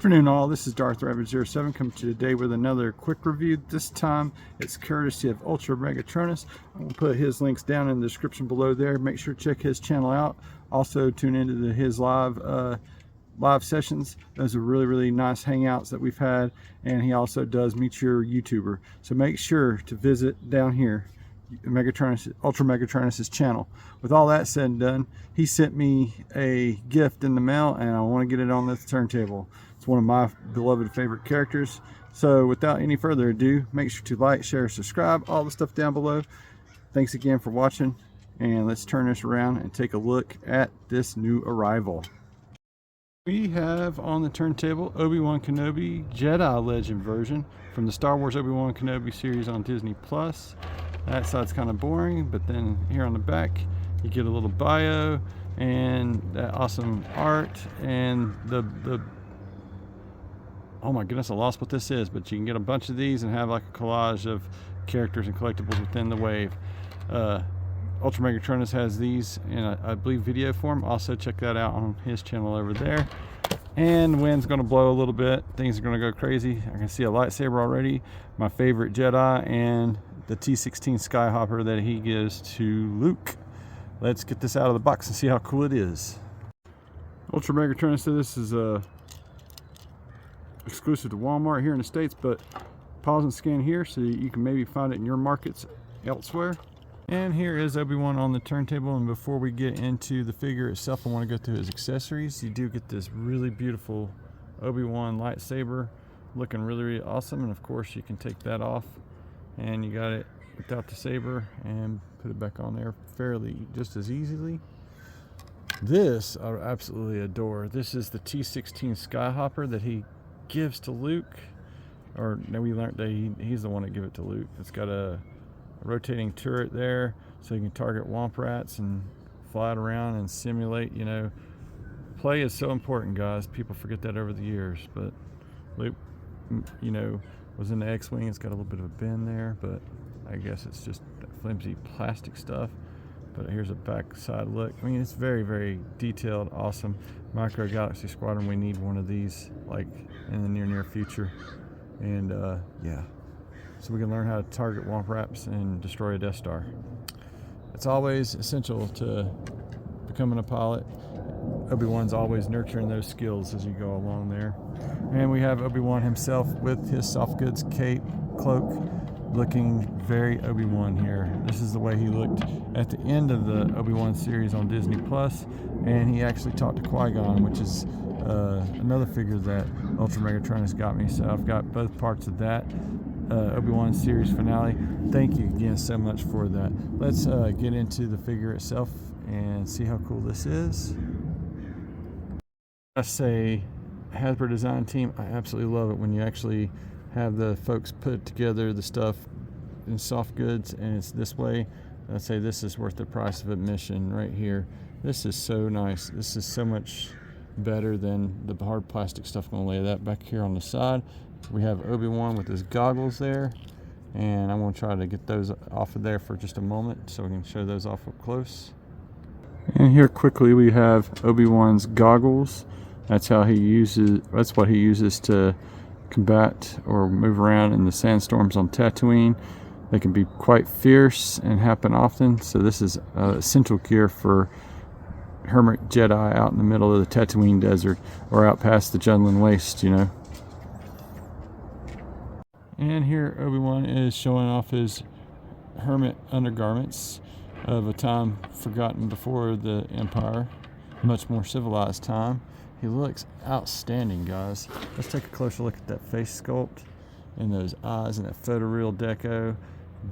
Afternoon all, this is Darth Rabbit 07 coming to you today with another quick review. This time it's courtesy of Ultramegatronus. I'm going to put his links down in the description below there. Make sure to check his channel out. Also tune into his live sessions. Those are really nice hangouts that we've had, and he also does Meet Your YouTuber. So make sure to visit down here Ultramegatronus' channel. With all that said and done, he sent me a gift in the mail and I want to get it on this turntable. It's one of my beloved favorite characters. So without any further ado, make sure to like, share, subscribe, all the stuff down below. Thanks again for watching, and let's turn this around and take a look at this new arrival. We have on the turntable Obi-Wan Kenobi Jedi Legend version from the Star Wars Obi-Wan Kenobi series on Disney+. That side's kind of boring, but then here on the back you get a little bio and that awesome art and the oh my goodness, I lost what this is, but you can get a bunch of these and have like a collage of characters and collectibles within the wave. Ultramegatronus has these in I believe video form. Also check that out on his channel over there. And the wind's going to blow a little bit, things are going to go crazy. I can see a lightsaber already, my favorite Jedi, and the T-16 Skyhopper that he gives to Luke. Let's get this out of the box and see how cool it is. Ultramegatronus said this is exclusive to Walmart here in the States, but pause and scan here so you can maybe find it in your markets elsewhere. And here is Obi-Wan on the turntable, and before we get into the figure itself, I want to go through his accessories. You do get this really beautiful Obi-Wan lightsaber looking really awesome, and of course you can take that off and you got it without the saber and put it back on there fairly just as easily. This I absolutely adore. This is the T-16 Skyhopper that he gives to Luke, or no, we learned that he's the one that gave it to Luke. It's got a rotating turret there so you can target womp rats and fly it around and simulate, you know. Play is so important, guys. People forget that over the years, but Luke, you know, was in the X-Wing. It's got a little bit of a bend there, but I guess it's just flimsy plastic stuff. But here's a backside look. I mean, it's very detailed, awesome. Micro Galaxy Squadron, we need one of these like in the near future. And yeah, so we can learn how to target womp rats and destroy a Death Star. It's always essential to becoming a pilot. Obi-Wan's always nurturing those skills as you go along there. And we have Obi-Wan himself with his soft goods cape, cloak, looking very Obi-Wan here. This is the way he looked at the end of the Obi-Wan series on Disney+, and he actually talked to Qui-Gon, which is another figure that Ultramegatronus got me. So I've got both parts of that Obi-Wan series finale. Thank you again so much for that. Let's get into the figure itself and see how cool this is. I say Hasbro design team, I absolutely love it when you actually have the folks put together the stuff in soft goods and it's this way. I'd say this is worth the price of admission right here. This is so nice. This is so much better than the hard plastic stuff. I'm going to lay that back here on the side. We have Obi-Wan with his goggles there, and I'm going to try to get those off of there for just a moment so we can show those off up close. And here quickly we have Obi-Wan's goggles. That's what he uses to combat or move around in the sandstorms on Tatooine. They can be quite fierce and happen often, so this is essential gear for hermit Jedi out in the middle of the Tatooine desert or out past the Jundland Waste, you know. And here Obi-Wan is showing off his hermit undergarments of a time forgotten before the Empire, much more civilized time. He looks outstanding, guys. Let's take a closer look at that face sculpt and those eyes and that photoreal deco.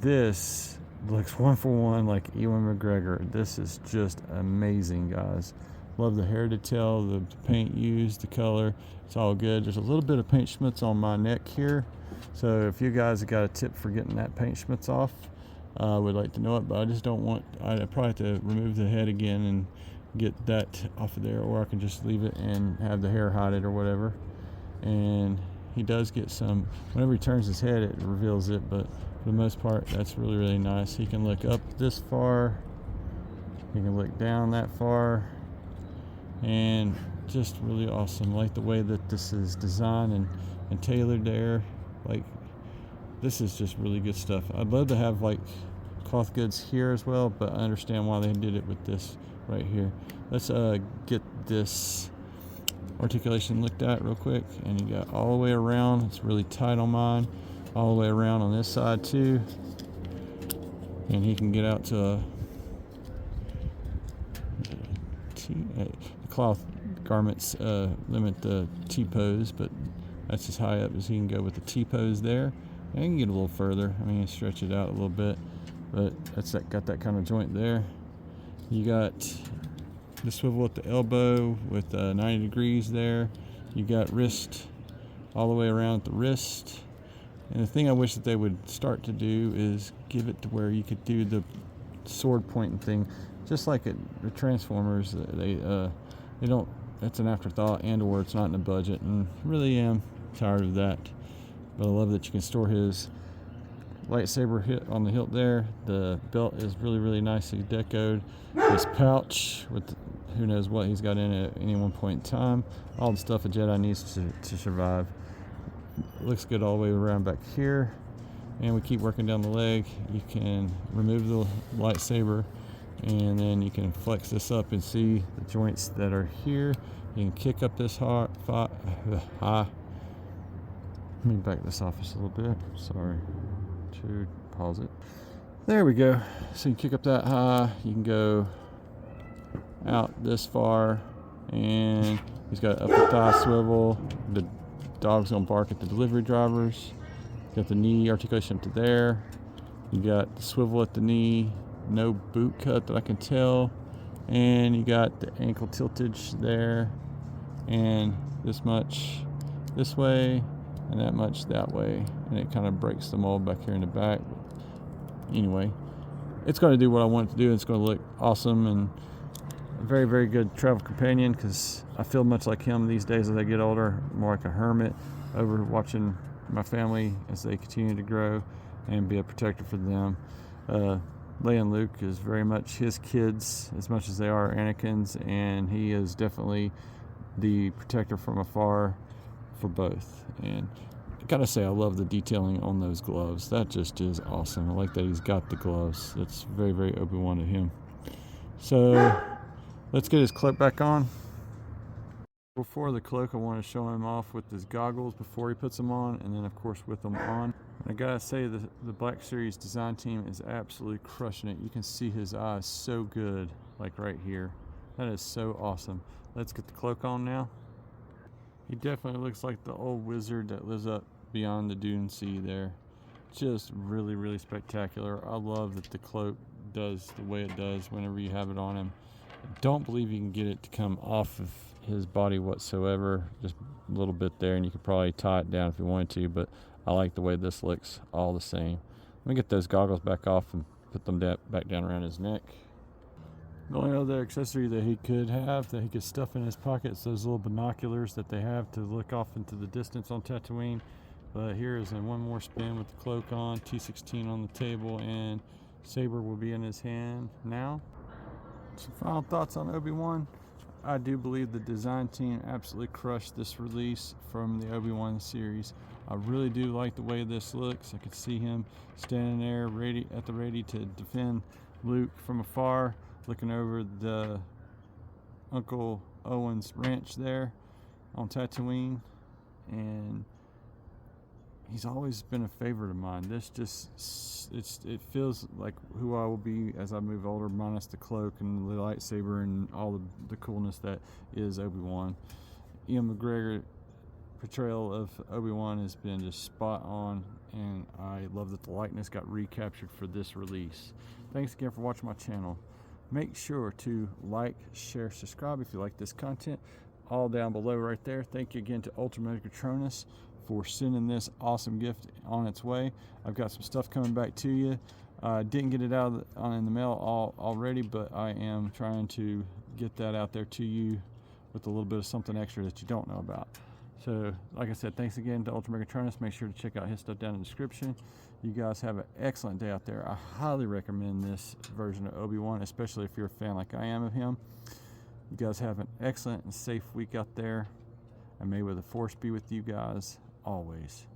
This looks one for one like Ewan McGregor. This is just amazing, guys. Love the hair detail, the paint used, the color. It's all good. There's a little bit of paint schmutz on my neck here. So if you guys have got a tip for getting that paint schmutz off, I would like to know it, but I just don't want, I'd probably have to remove the head again and get that off of there, or I can just leave it and have the hair hide it or whatever. And he does get some, whenever he turns his head it reveals it, but for the most part that's really nice. He can look up this far, he can look down that far, and just really awesome. I like the way that this is designed and tailored there. Like, this is just really good stuff. I'd love to have like cloth goods here as well, but I understand why they did it with this right here. Let's get this articulation looked at real quick. And you got all the way around. It's really tight on mine. All the way around on this side too. And he can get out to the cloth garments limit the T-pose, but that's as high up as he can go with the T-pose there. And you can get a little further. I mean, stretch it out a little bit, but got that kind of joint there. You got the swivel at the elbow with 90 degrees there. You got wrist all the way around at the wrist. And the thing I wish that they would start to do is give it to where you could do the sword pointing thing, just like the Transformers. They don't. That's an afterthought, and/or it's not in the budget. And really am tired of that. But I love that you can store his lightsaber hit on the hilt there. The belt is really, really nicely decoed. His pouch with who knows what he's got in it at any one point in time. All the stuff a Jedi needs to survive. Looks good all the way around back here. And we keep working down the leg. You can remove the lightsaber, and then you can flex this up and see the joints that are here. You can kick up this high. Let me back this off just a little bit. Sorry. To pause it. There we go. So you can kick up that high. You can go out this far, and he's got an upper thigh swivel. The dog's gonna bark at the delivery drivers. Got the knee articulation up to there. You got the swivel at the knee. No boot cut that I can tell. And you got the ankle tiltage there. And this much this way, and that much that way. And it kind of breaks the mold back here in the back. Anyway, it's going to do what I want it to do. It's going to look awesome and a very, very good travel companion, because I feel much like him these days as I get older, more like a hermit over watching my family as they continue to grow and be a protector for them. Leia and Luke is very much his kids as much as they are Anakin's, and he is definitely the protector from afar for both. And I gotta say, I love the detailing on those gloves. That just is awesome. I like that he's got the gloves. It's very, very Obi-Wan to him. So let's get his cloak back on. Before the cloak, I want to show him off with his goggles before he puts them on, and then of course with them on. And I gotta say, the Black Series design team is absolutely crushing it. You can see his eyes so good, like right here. That is so awesome. Let's get the cloak on now. He definitely looks like the old wizard that lives up beyond the Dune Sea there. Just really, really spectacular. I love that the cloak does the way it does whenever you have it on him. I don't believe you can get it to come off of his body whatsoever. Just a little bit there, and you could probably tie it down if you wanted to, but I like the way this looks all the same. Let me get those goggles back off and put them back down around his neck. The only other accessory that he could have that he could stuff in his pockets, those little binoculars that they have to look off into the distance on Tatooine. But here is in one more spin with the cloak on, T-16 on the table, and saber will be in his hand now. Some final thoughts on Obi-Wan. I do believe the design team absolutely crushed this release from the Obi-Wan series. I really do like the way this looks. I could see him standing there ready to defend Luke from afar, looking over the Uncle Owen's ranch there on Tatooine. And he's always been a favorite of mine. This just, it feels like who I will be as I move older, minus the cloak and the lightsaber and all the coolness that is Obi-Wan. Ian McGregor portrayal of Obi-Wan has been just spot on, and I love that the likeness got recaptured for this release. Thanks again for watching my channel. Make sure to like, share, subscribe if you like this content. All down below right there. Thank you again to Ultramegatronus for sending this awesome gift on its way. I've got some stuff coming back to you. Didn't get it out in the mail already, but I am trying to get that out there to you with a little bit of something extra that you don't know about. So, like I said, thanks again to Ultramegatronus. Make sure to check out his stuff down in the description. You guys have an excellent day out there. I highly recommend this version of Obi-Wan, especially if you're a fan like I am of him. You guys have an excellent and safe week out there, and may the Force be with you guys always.